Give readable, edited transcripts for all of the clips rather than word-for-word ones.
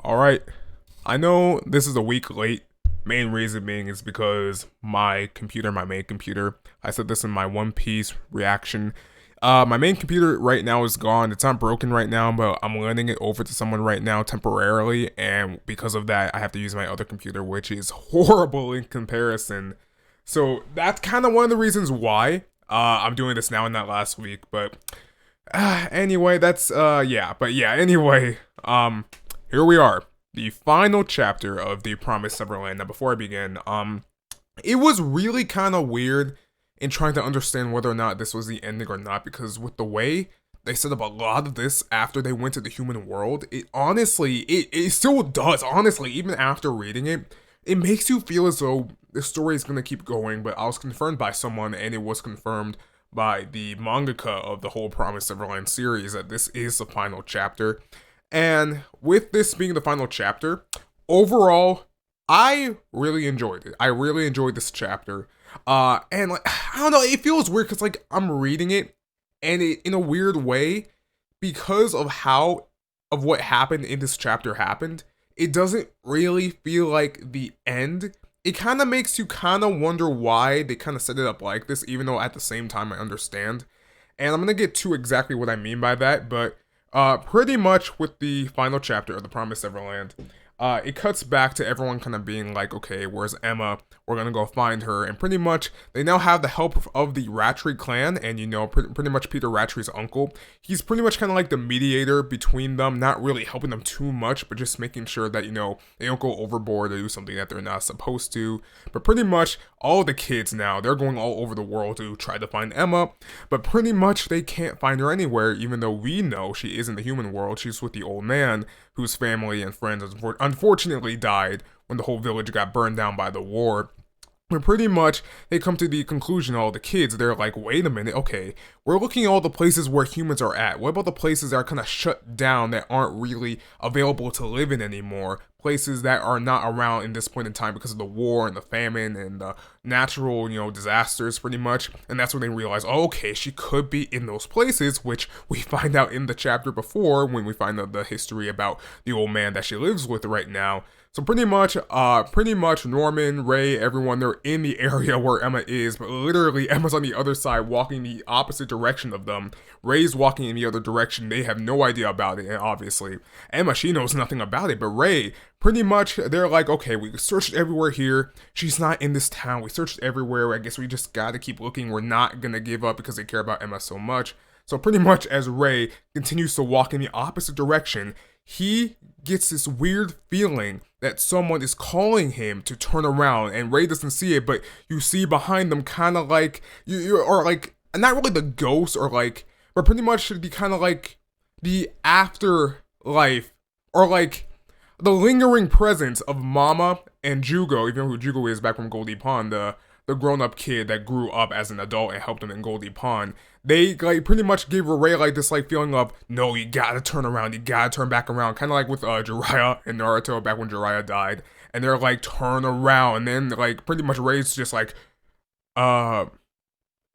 Alright, I know this is a week late. Main reason being is because my main computer, I said this in my One Piece reaction. My main computer right now is gone. It's not broken right now, but I'm lending it over to someone right now temporarily, and because of that, I have to use my other computer, which is horrible in comparison. So that's kind of one of the reasons why I'm doing this now and not last week. But anyway, that's yeah. But yeah, anyway, here we are, the final chapter of the Promised Neverland. Now, before I begin, it was really kind of weird in trying to understand whether or not this was the ending or not, because with the way they set up a lot of this after they went to the human world, it honestly, it still does, honestly, even after reading it, it makes you feel as though the story is going to keep going. But I was confirmed by someone, and it was confirmed by the mangaka of the whole Promised Neverland series, that this is the final chapter. And with this being the final chapter, overall, I really enjoyed it. I really enjoyed this chapter. And like, I don't know, it feels weird because like I'm reading it, and it, in a weird way, because of what happened in this chapter happened, it doesn't really feel like the end. It kind of makes you kind of wonder why they kind of set it up like this, even though at the same time I understand. And I'm gonna get to exactly what I mean by that, but pretty much with the final chapter of The Promised Neverland, it cuts back to everyone kind of being like, okay, where's Emma? We're gonna go find her. And pretty much, they now have the help of the Rattray clan, and you know, pretty much Peter Rattray's uncle. He's pretty much kind of like the mediator between them, not really helping them too much, but just making sure that, you know, they don't go overboard or do something that they're not supposed to. But pretty much, all the kids now, they're going all over the world to try to find Emma, but pretty much they can't find her anywhere, even though we know she is in the human world. She's with the old man, whose family and friends unfortunately died when the whole village got burned down by the war. But pretty much, they come to the conclusion, all the kids, they're like, wait a minute, okay, we're looking at all the places where humans are at. What about the places that are kind of shut down, that aren't really available to live in anymore? Places that are not around in this point in time because of the war and the famine and the natural, you know, disasters, pretty much. And that's when they realize, oh, okay, she could be in those places, which we find out in the chapter before when we find out the history about the old man that she lives with right now. So pretty much Norman, Ray, everyone, they're in the area where Emma is, but literally Emma's on the other side walking the opposite direction of them. Ray's walking in the other direction. They have no idea about it, and obviously Emma, she knows nothing about it, but Ray, pretty much, they're like, okay, we searched everywhere here. She's not in this town. We searched everywhere. I guess we just gotta keep looking. We're not gonna give up because they care about Emma so much. So pretty much as Ray continues to walk in the opposite direction, he gets this weird feeling that someone is calling him to turn around, and Ray doesn't see it, but you see behind them kind of like, or like, not really the ghost, or like, but pretty much should be kind of like the afterlife, or like the lingering presence of Mama and Jugo, even who Jugo is back from Goldie Pond, the grown-up kid that grew up as an adult and helped him in Goldie Pond. They like pretty much gave Ray like this like feeling of, no, you gotta turn around, you gotta turn back around, kind of like with Jiraiya and Naruto back when Jiraiya died, and they're like, turn around, and then like pretty much Ray's just like,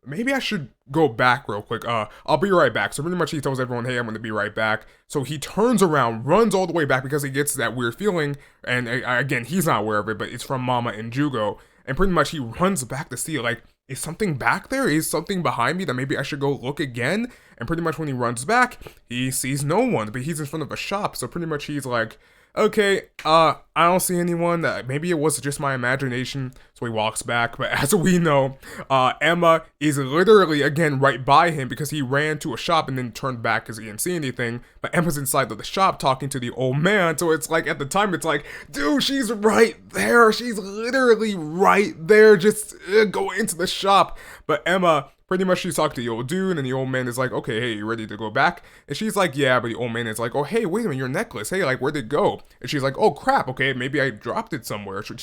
maybe I should go back real quick. I'll be right back. So pretty much he tells everyone, hey, I'm gonna be right back. So he turns around, runs all the way back because he gets that weird feeling, and again, he's not aware of it, but it's from Mama and Jugo. And pretty much he runs back to see, like, is something back there? Is something behind me that maybe I should go look again? And pretty much when he runs back, he sees no one, but he's in front of a shop. So pretty much he's like, okay, I don't see anyone. Maybe it was just my imagination. So he walks back. But as we know, Emma is literally, again, right by him because he ran to a shop and then turned back because he didn't see anything. But Emma's inside of the shop talking to the old man. So it's like, at the time, it's like, dude, she's right there. She's literally right there. Just go into the shop. But Emma, pretty much she's talking to the old dude, and the old man is like, okay, hey, you ready to go back? And she's like, yeah, but the old man is like, oh, hey, wait a minute, your necklace, hey, like, where'd it go? And she's like, oh, crap, okay, maybe I dropped it somewhere. So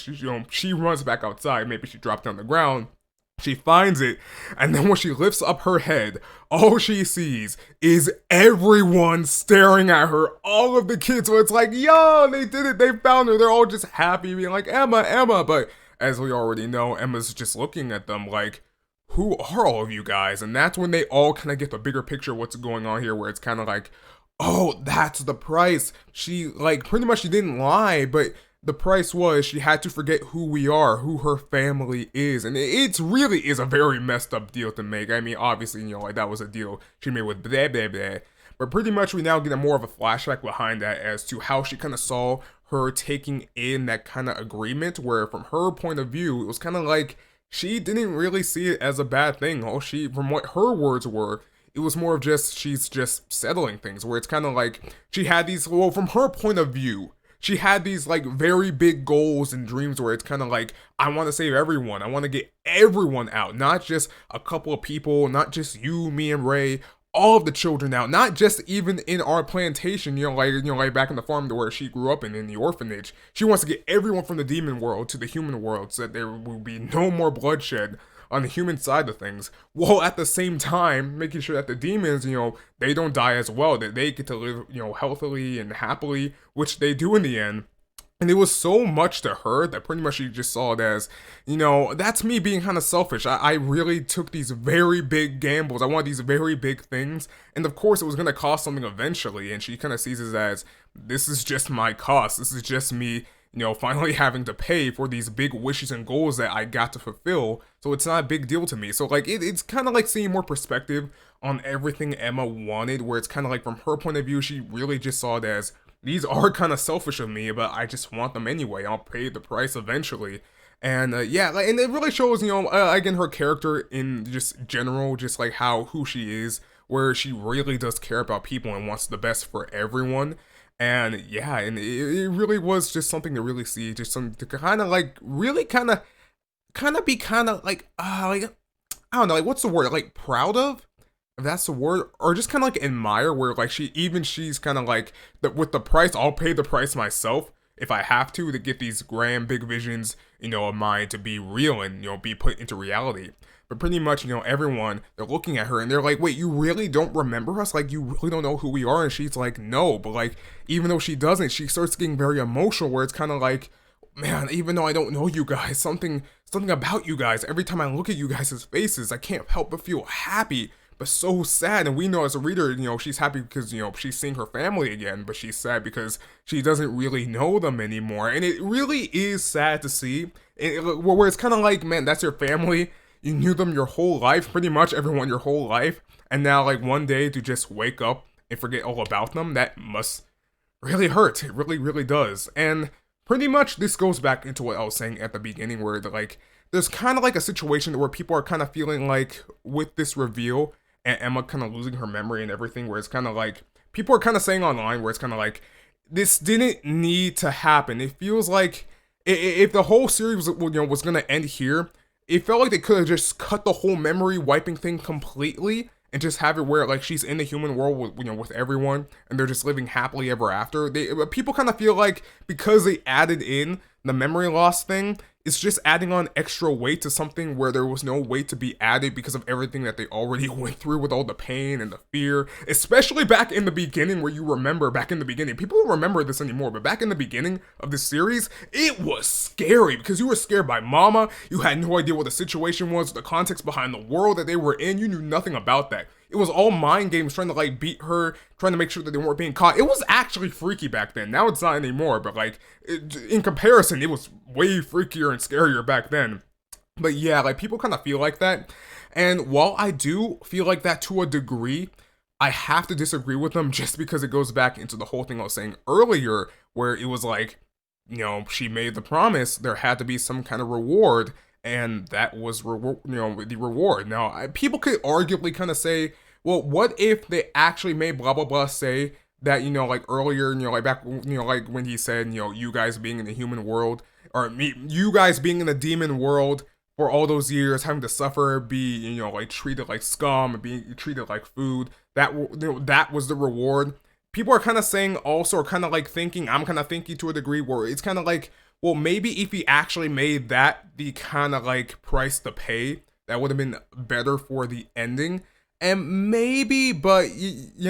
she runs back outside, maybe she dropped it on the ground. She finds it, and then when she lifts up her head, all she sees is everyone staring at her, all of the kids, so it's like, yo, they did it, they found her, they're all just happy, being like, Emma, Emma, but as we already know, Emma's just looking at them like, who are all of you guys? And that's when they all kind of get the bigger picture of what's going on here, where it's kind of like, Oh, that's the price. She, like, pretty much she didn't lie, but the price was she had to forget who we are, who her family is. And it really is a very messed up deal to make. I mean, obviously, like, that was a deal she made with blah, blah, blah. But pretty much we now get a more of a flashback behind that as to how she kind of saw her taking in that kind of agreement, where from her point of view, it was kind of like she didn't really see it as a bad thing. From what her words were, it was more of just she's just settling things, where it's kind of like she had these, well, from her point of view, she had these like very big goals and dreams where it's kind of like, I want to save everyone. I want to get everyone out, not just a couple of people, not just you, me, and Ray, all of the children out, not just even in our plantation, like back in the farm where she grew up in the orphanage. She wants to get everyone from the demon world to the human world so that there will be no more bloodshed on the human side of things, while at the same time making sure that the demons, they don't die as well, that they get to live, healthily and happily, which they do in the end. And it was so much to her that pretty much she just saw it as, that's me being kind of selfish. I really took these very big gambles. I wanted these very big things. And of course, it was going to cost something eventually. And she kind of sees it as, this is just my cost. This is just me, finally having to pay for these big wishes and goals that I got to fulfill. So it's not a big deal to me. So, like, it's kind of like seeing more perspective on everything Emma wanted, where it's kind of like from her point of view, she really just saw it as, these are kind of selfish of me, but I just want them anyway. I'll pay the price eventually. And yeah, and it really shows, again, her character in just general, just like who she is, where she really does care about people and wants the best for everyone. And yeah, and it really was just something to really see, just something to kind of like, really kind of be kind of like, I don't know, like, what's the word, like, proud of? If that's the word, or just kind of like admire, where like she's kind of like, that with the price, I'll pay the price myself if I have to get these grand big visions, of mine to be real and, be put into reality. But pretty much, everyone, they're looking at her and they're like, wait, you really don't remember us? Like, you really don't know who we are? And she's like, no. But like, even though she doesn't, she starts getting very emotional, where it's kind of like, man, even though I don't know you guys, something about you guys, every time I look at you guys' faces, I can't help but feel happy, but so sad. And we know as a reader, she's happy because, she's seeing her family again, but she's sad because she doesn't really know them anymore. And it really is sad to see, where it's kind of like, man, that's your family. You knew them your whole life, pretty much everyone your whole life. And now, like, one day to just wake up and forget all about them, that must really hurt. It really, really does. And pretty much this goes back into what I was saying at the beginning, where there's kind of like a situation where people are kind of feeling like, with this reveal and Emma kind of losing her memory and everything, where it's kind of like, people are kind of saying online, where it's kind of like, this didn't need to happen. It feels like if the whole series was going to end here, it felt like they could have just cut the whole memory wiping thing completely and just have it where like she's in the human world with, with everyone, and they're just living happily ever after. People kind of feel like, because they added in the memory loss thing, it's just adding on extra weight to something where there was no weight to be added because of everything that they already went through with all the pain and the fear, especially back in the beginning, where you remember back in the beginning, people don't remember this anymore, but back in the beginning of the series, it was scary because you were scared by Mama. You had no idea what the situation was, the context behind the world that they were in. You knew nothing about that. It was all mind games, trying to like beat her, trying to make sure that they weren't being caught. It was actually freaky back then. Now it's not anymore, but like, in comparison, it was way freakier and scarier back then. But yeah, like, people kind of feel like that. And while I do feel like that to a degree, I have to disagree with them, just because it goes back into the whole thing I was saying earlier, where it was like, she made the promise, there had to be some kind of reward, and that was the reward. Now, people could arguably kind of say, well, what if they actually made blah blah blah say that, like earlier, like back, like when he said, you guys being in the human world, or you guys being in the demon world for all those years, having to suffer, be, like treated like scum, being treated like food, that that was the reward. People are kind of saying also, or kind of like thinking, I'm kind of thinking to a degree, where it's kind of like, well, maybe if he actually made that the kind of like price to pay, that would have been better for the ending. And maybe, but I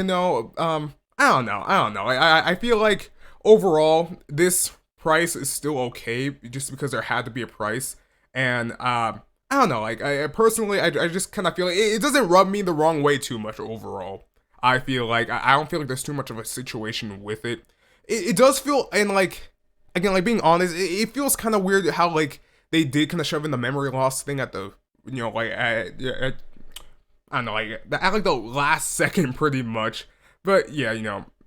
don't know. I feel like overall this price is still okay, just because there had to be a price. And I don't know. Like, I personally, I just kind of feel like it doesn't rub me the wrong way too much overall. I feel like I don't feel like there's too much of a situation with it. It does feel, and like again, like being honest, it feels kind of weird how like they did kind of shove in the memory loss thing at the like at I don't know, like at like the last second, pretty much. But yeah,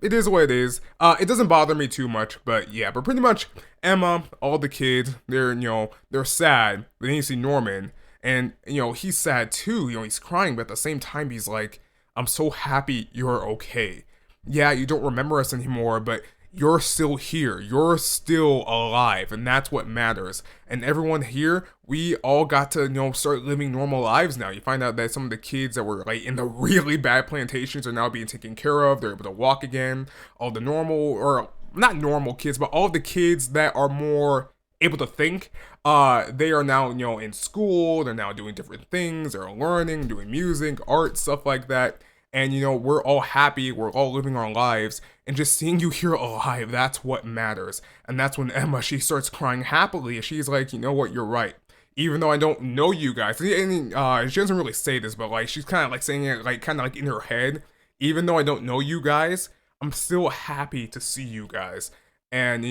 it is what it is. It doesn't bother me too much, but yeah, but pretty much Emma, all the kids, they're sad. But then you see Norman, and he's sad too. He's crying, but at the same time, he's like, "I'm so happy you're okay. Yeah, you don't remember us anymore, but you're still here. You're still alive, and that's what matters. And everyone here, we all got to, start living normal lives now. You find out that some of the kids that were like in the really bad plantations are now being taken care of. They're able to walk again. All the normal, or not normal kids, but all the kids that are more able to think, they are now, in school. They're now doing different things. They're learning, doing music, art, stuff like that. And we're all happy, we're all living our lives, and just seeing you here alive, that's what matters. And that's when Emma, she starts crying happily. She's like, you know what, you're right. Even though I don't know you guys, and she doesn't really say this, but like she's kind of like saying it like kind of like in her head. Even though I don't know you guys, I'm still happy to see you guys. And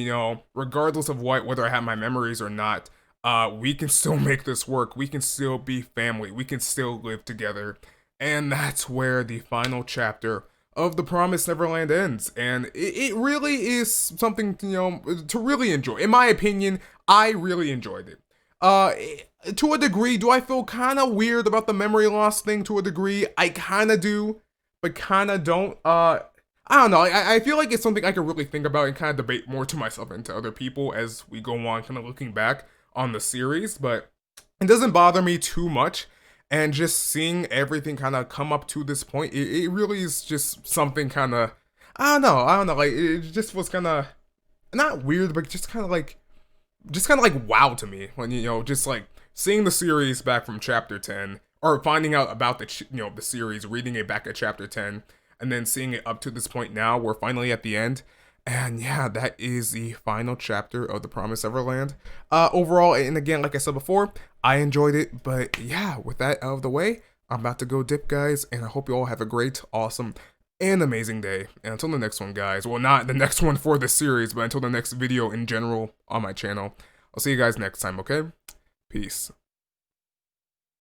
regardless of whether I have my memories or not, we can still make this work. We can still be family. We can still live together. And that's where the final chapter of The Promised Neverland ends. And it really is something, to really enjoy. In my opinion, I really enjoyed it. To a degree, do I feel kind of weird about the memory loss thing to a degree? I kind of do, but kind of don't. I don't know. I feel like it's something I could really think about and kind of debate more to myself and to other people as we go on, kind of looking back on the series. But it doesn't bother me too much. And just seeing everything kind of come up to this point, it really is just something kind of, I don't know, like, it just was kind of, not weird, but just kind of like wow to me, when, just like, seeing the series back from chapter 10, or finding out about the series, reading it back at chapter 10, and then seeing it up to this point now, we're finally at the end. And yeah, that is the final chapter of The Promised Neverland. Overall, and again, like I said before, I enjoyed it. But yeah, with that out of the way, I'm about to go dip, guys. And I hope you all have a great, awesome, and amazing day. And until the next one, guys. Well, not the next one for the series, but until the next video in general on my channel. I'll see you guys next time, okay? Peace.